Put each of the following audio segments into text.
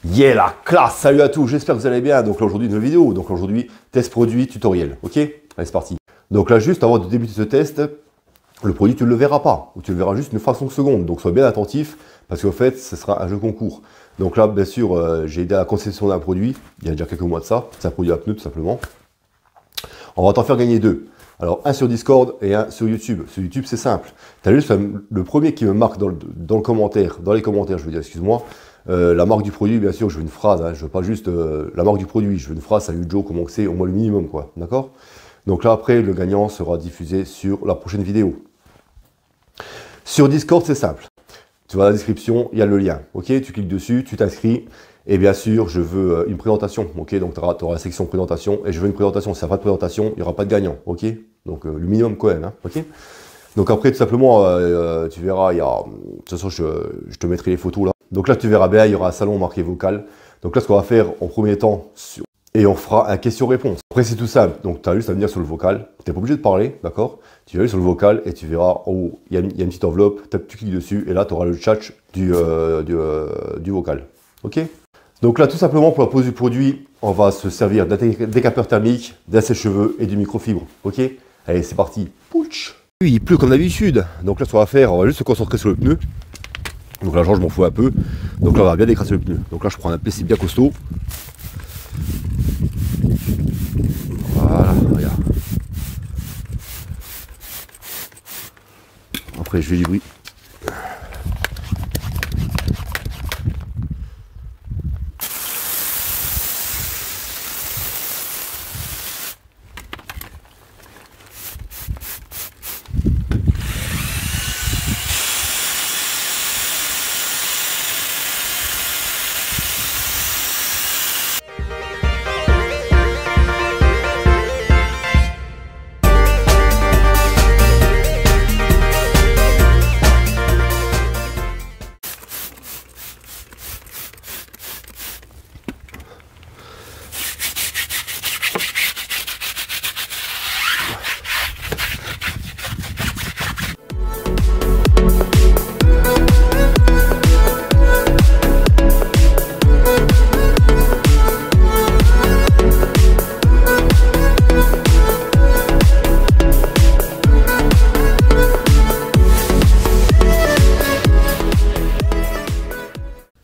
Yeah, la classe! Salut à tous, j'espère que vous allez bien. Donc là aujourd'hui une nouvelle vidéo, donc aujourd'hui test produit tutoriel, ok? Allez c'est parti. Donc là juste avant de débuter ce test, le produit tu ne le verras pas, ou tu le verras juste une fraction de seconde, donc sois bien attentif, parce qu'en fait ce sera un jeu concours. Donc là bien sûr j'ai aidé à la conception d'un produit, il y a déjà quelques mois de ça, c'est un produit à pneus tout simplement. On va t'en faire gagner deux. Alors un sur Discord et un sur YouTube. Sur YouTube c'est simple, tu as juste le premier qui me marque dans le commentaire, dans les commentaires je veux dire, excuse-moi, la marque du produit, bien sûr, je veux une phrase, hein, je veux pas juste la marque du produit, je veux une phrase, salut Joe, comment c'est, au moins le minimum, quoi, d'accord? Donc là, après, le gagnant sera diffusé sur la prochaine vidéo. Sur Discord, c'est simple. Tu vas dans la description, il y a le lien, ok? Tu cliques dessus, tu t'inscris, et bien sûr, je veux une présentation, ok? Donc tu auras la section présentation, et je veux une présentation. S'il n'y a pas de présentation, il n'y aura pas de gagnant, ok? Donc le minimum quand même, hein, ok? Donc après, tout simplement, tu verras, il y a, de toute façon, je te mettrai les photos là. Donc là, tu verras bien, il y aura un salon marqué vocal. Donc là, ce qu'on va faire en premier temps, et on fera un question-réponse. Après, c'est tout simple. Donc, tu as juste à venir sur le vocal. Tu n'es pas obligé de parler, d'accord? Tu vas aller sur le vocal et tu verras, en haut, il y a une petite enveloppe. Tu cliques dessus et là, tu auras le chat du vocal. Ok? Donc là, tout simplement, pour la pose du produit, on va se servir d'un décapeur thermique, d'un sèche-cheveux et du microfibre. Ok? Allez, c'est parti. Pouch! Il pleut comme d'habitude. Donc là, ce qu'on va faire, on va juste se concentrer sur le pneu. Donc là, je m'en fous un peu. Donc là, on va bien décrasser le pneu. Donc là, je prends un PC bien costaud. Voilà, regarde. Après, je fais du bruit.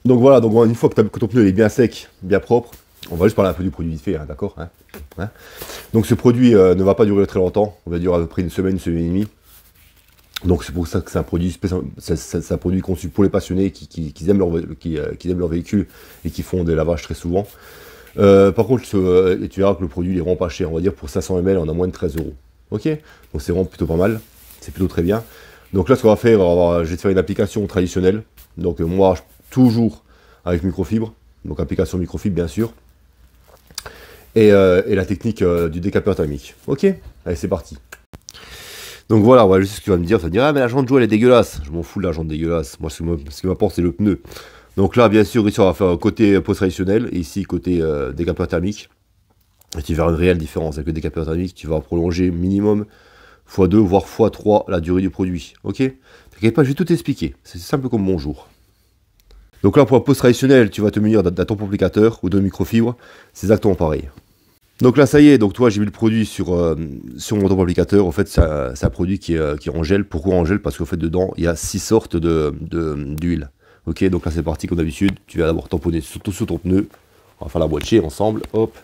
Donc voilà, donc une fois que ton pneu est bien sec, bien propre, on va juste parler un peu du produit vite fait, hein, d'accord, hein. Donc ce produit ne va pas durer très longtemps, on va durer à peu près une semaine et demie. Donc c'est pour ça que c'est un produit spécial, c'est un produit conçu pour les passionnés qui aiment leur véhicule et qui font des lavages très souvent. Par contre, tu verras que le produit il est vraiment pas cher, on va dire pour 500 ml on a moins de 13 €. Ok, donc c'est vraiment plutôt pas mal, c'est plutôt très bien. Donc là ce qu'on va faire, je vais te faire une application traditionnelle. Donc moi toujours avec microfibre, donc application microfibre bien sûr, et la technique du décapeur thermique. Ok, allez c'est parti. Donc voilà, je sais ce que tu vas me dire, tu vas me dire ah mais la jante Joe elle est dégueulasse. Je m'en fous de la jante dégueulasse, moi ce qui m'importe c'est le pneu. Donc là bien sûr ici on va faire côté pose traditionnel, et ici côté décapeur thermique. Et tu verras une réelle différence avec le décapeur thermique, tu vas prolonger minimum x2 voire x3 la durée du produit. Ok, t'inquiète pas, je vais tout expliquer, c'est simple comme bonjour. Donc là, pour la pose traditionnelle, tu vas te munir d'un tampon applicateur ou de microfibre. C'est exactement pareil. Donc là, ça y est. Donc toi, j'ai mis le produit sur mon tampon applicateur. En fait, c'est un produit qui est en gel. Pourquoi en gel? Parce qu'en fait, dedans, il y a 6 sortes d'huile. Ok, donc là, c'est parti comme d'habitude. Tu vas d'abord tamponner surtout sur ton pneu. On va faire la moitié ensemble. Hop.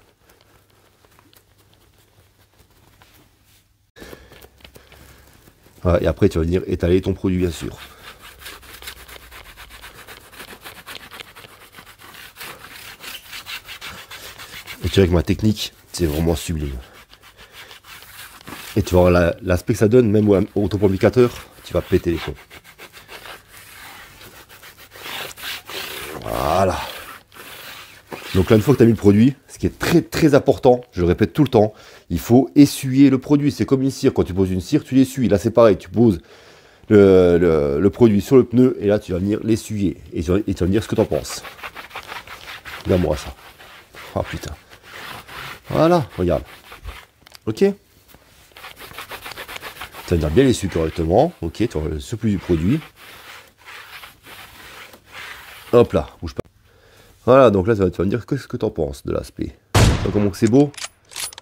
Voilà, et après, tu vas venir étaler ton produit, bien sûr. Et tu vois que ma technique, c'est vraiment sublime. Et tu vois l'aspect que ça donne, même au tampon applicateur, tu vas péter les plombs. Voilà. Donc là, une fois que tu as mis le produit, ce qui est très très important, je le répète tout le temps, il faut essuyer le produit. C'est comme une cire, quand tu poses une cire, tu l'essuies. Là, c'est pareil, tu poses le produit sur le pneu et là, tu vas venir l'essuyer. Et tu vas me dire ce que tu en penses. Regarde-moi ça. Ah putain. Voilà, regarde. Ok. Tu vas venir bien l'essuyer correctement. Ok, tu vas le surplus du produit. Hop là, bouge pas. Voilà, donc là, tu vas me dire qu'est-ce que tu en penses de l'aspect. Tu vois comment que c'est beau?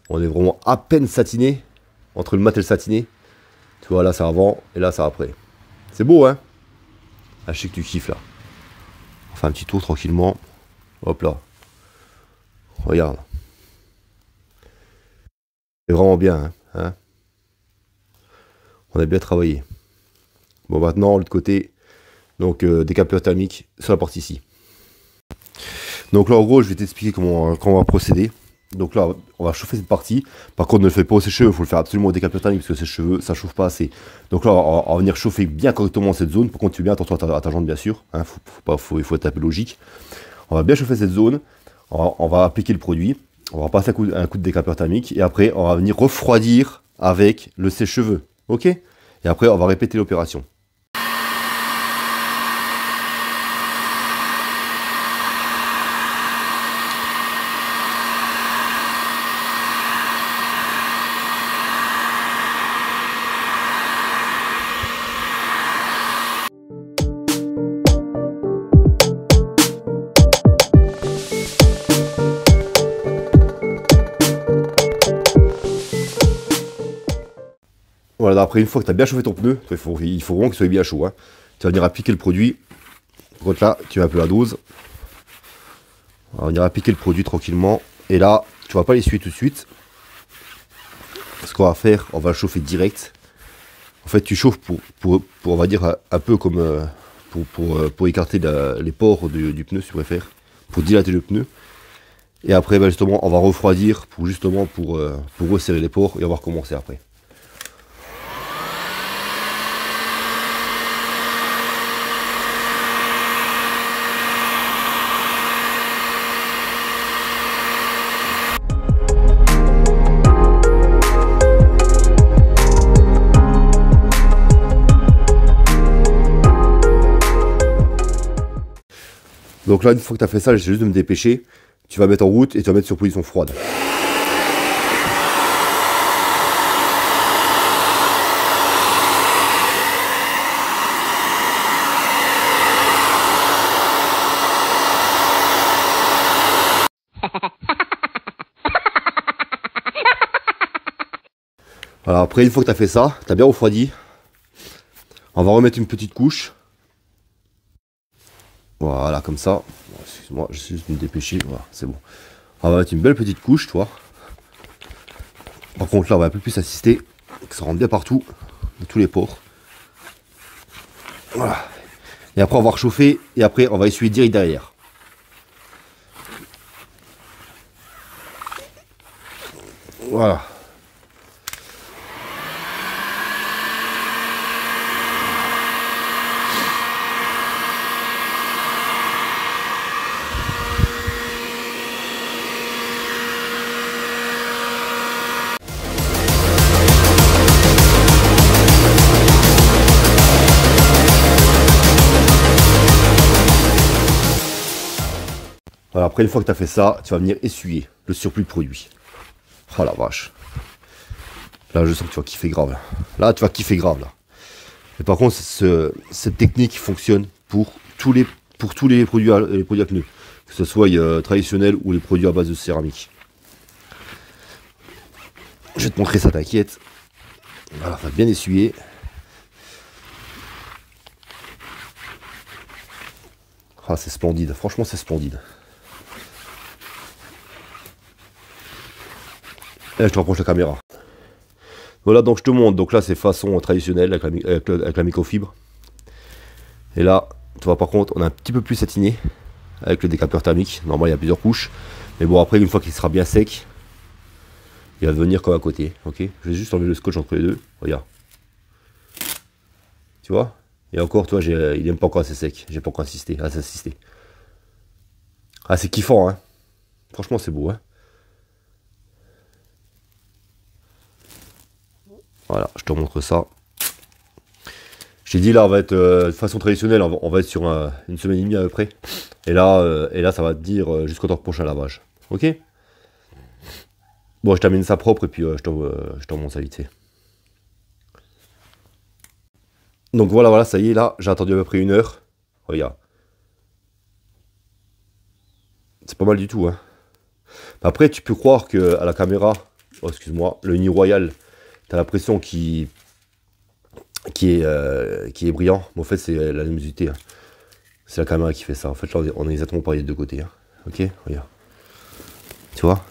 On est vraiment à peine satiné. Entre le mat et le satiné. Tu vois, là, c'est avant et là, c'est après. C'est beau, hein? Ah, je sais que tu kiffes, là. On fait un petit tour tranquillement. Hop là. Regarde. C'est vraiment bien, hein? On a bien travaillé. Bon, maintenant, l'autre côté, donc des capteurs thermiques sur la partie ici. Donc là, en gros, je vais t'expliquer comment on va procéder. Donc là, on va chauffer cette partie. Par contre, ne le fais pas au sèche-cheveux, il faut le faire absolument au décapteur thermique parce que sèche-cheveux, ça chauffe pas assez. Donc là, on va venir chauffer bien correctement cette zone. Par contre, tu fais bien attention à ta jambe, bien sûr. Hein, il faut être un peu logique. On va bien chauffer cette zone. On va appliquer le produit. On va passer un coup de décapteur thermique. Et après, on va venir refroidir avec le sèche-cheveux. Ok? Et après, on va répéter l'opération. Voilà, après une fois que tu as bien chauffé ton pneu, il faut vraiment qu'il soit bien chaud. Hein. Tu vas venir appliquer le produit. Donc là, tu mets un peu la dose. On va venir appliquer le produit tranquillement. Et là, tu vas pas l'essuyer tout de suite. Ce qu'on va faire, on va le chauffer direct. En fait, tu chauffes pour on va dire, un peu comme pour écarter les pores du pneu, si tu préfères. Pour dilater le pneu. Et après, ben, justement, on va refroidir pour resserrer les pores et on va recommencer après. Donc là, une fois que tu as fait ça, j'essaie juste de me dépêcher. Tu vas mettre en route et tu vas mettre sur position froide. Voilà, après, une fois que tu as fait ça, tu as bien refroidi. On va remettre une petite couche. Voilà, comme ça. Excuse-moi, je suis juste me dépêcher. Voilà, c'est bon. On va mettre une belle petite couche, tu vois. Par contre, là, on va un peu plus assister. Que ça rentre bien partout. Dans tous les pores. Voilà. Et après, on va réchauffer. Et après, on va essuyer direct derrière. Voilà. Voilà, après, une fois que tu as fait ça, tu vas venir essuyer le surplus de produit. Oh la vache. Là, je sens que tu vas kiffer grave. Là, tu vas kiffer grave, là. Et par contre, cette technique fonctionne pour tous les produits à pneus. Que ce soit traditionnels ou les produits à base de céramique. Je vais te montrer ça, t'inquiète. Voilà, on va bien essuyer. Ah, c'est splendide. Franchement, c'est splendide. Et là, je te rapproche la caméra. Voilà, donc je te montre. Donc là, c'est façon traditionnelle avec la microfibre. Et là, tu vois, par contre, on a un petit peu plus satiné avec le décapeur thermique. Normalement, il y a plusieurs couches. Mais bon, après, une fois qu'il sera bien sec, il va devenir comme à côté. Ok, je vais juste enlever le scotch entre les deux. Regarde. Tu vois? Et encore, toi, il n'aime pas encore assez sec. J'ai pas encore assisté. Ah, c'est kiffant, hein. Franchement, c'est beau, hein. Voilà, je te montre ça. Je t'ai dit, là, on va être de façon traditionnelle, on va être sur une semaine et demie à peu près. Et là ça va te dire jusqu'au temps prochain lavage. Ok? Bon, je termine ça propre et puis je te remonte ça vite fait. Donc voilà, ça y est, là, j'ai attendu à peu près 1 heure. Regarde. C'est pas mal du tout, hein. Après, tu peux croire que à la caméra, oh, excuse-moi, le Uni Royal, tu as l'impression qui est brillant. Mais en fait, c'est la luminosité, hein. C'est la caméra qui fait ça. En fait, là, on est exactement pareil des deux côtés, hein. Ok, regarde. Tu vois?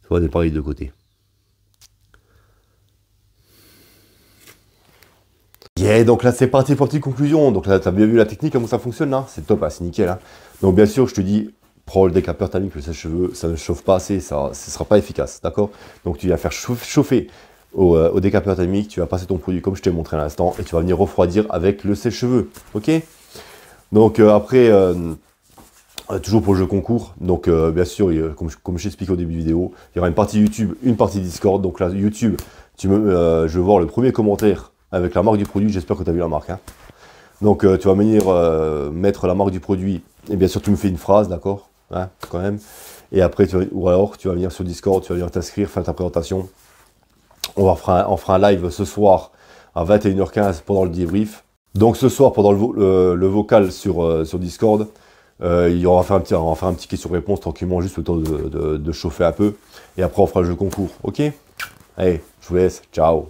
Tu vois, on est pareil des deux côtés. Yeah, donc là, c'est parti pour la petite conclusion. Donc là, tu as bien vu la technique, comment ça fonctionne, là. C'est top, hein, c'est nickel, hein. Donc, bien sûr, je te dis, prends le décapeur thermique, le sèche-cheveux, ça ne chauffe pas assez, ça ne sera pas efficace, d'accord? Donc, tu vas faire chauffer au décapeur thermique, tu vas passer ton produit comme je t'ai montré à l'instant, et tu vas venir refroidir avec le sèche-cheveux, ok? Donc, après, toujours pour le jeu concours, donc bien sûr, comme je t'expliquais au début de vidéo, il y aura une partie YouTube, une partie Discord. Donc là, YouTube, je veux voir le premier commentaire avec la marque du produit, j'espère que tu as vu la marque, hein. Donc tu vas venir mettre la marque du produit, et bien sûr tu me fais une phrase, d'accord, hein, quand même. Et après, ou alors tu vas venir sur Discord, tu vas venir t'inscrire, faire ta présentation. On fera un live ce soir à 21h15 pendant le débrief. Donc ce soir, pendant le vocal sur Discord, on va faire un petit question-réponse tranquillement, juste le temps de chauffer un peu. Et après, on fera le jeu concours, ok? Allez, je vous laisse, ciao!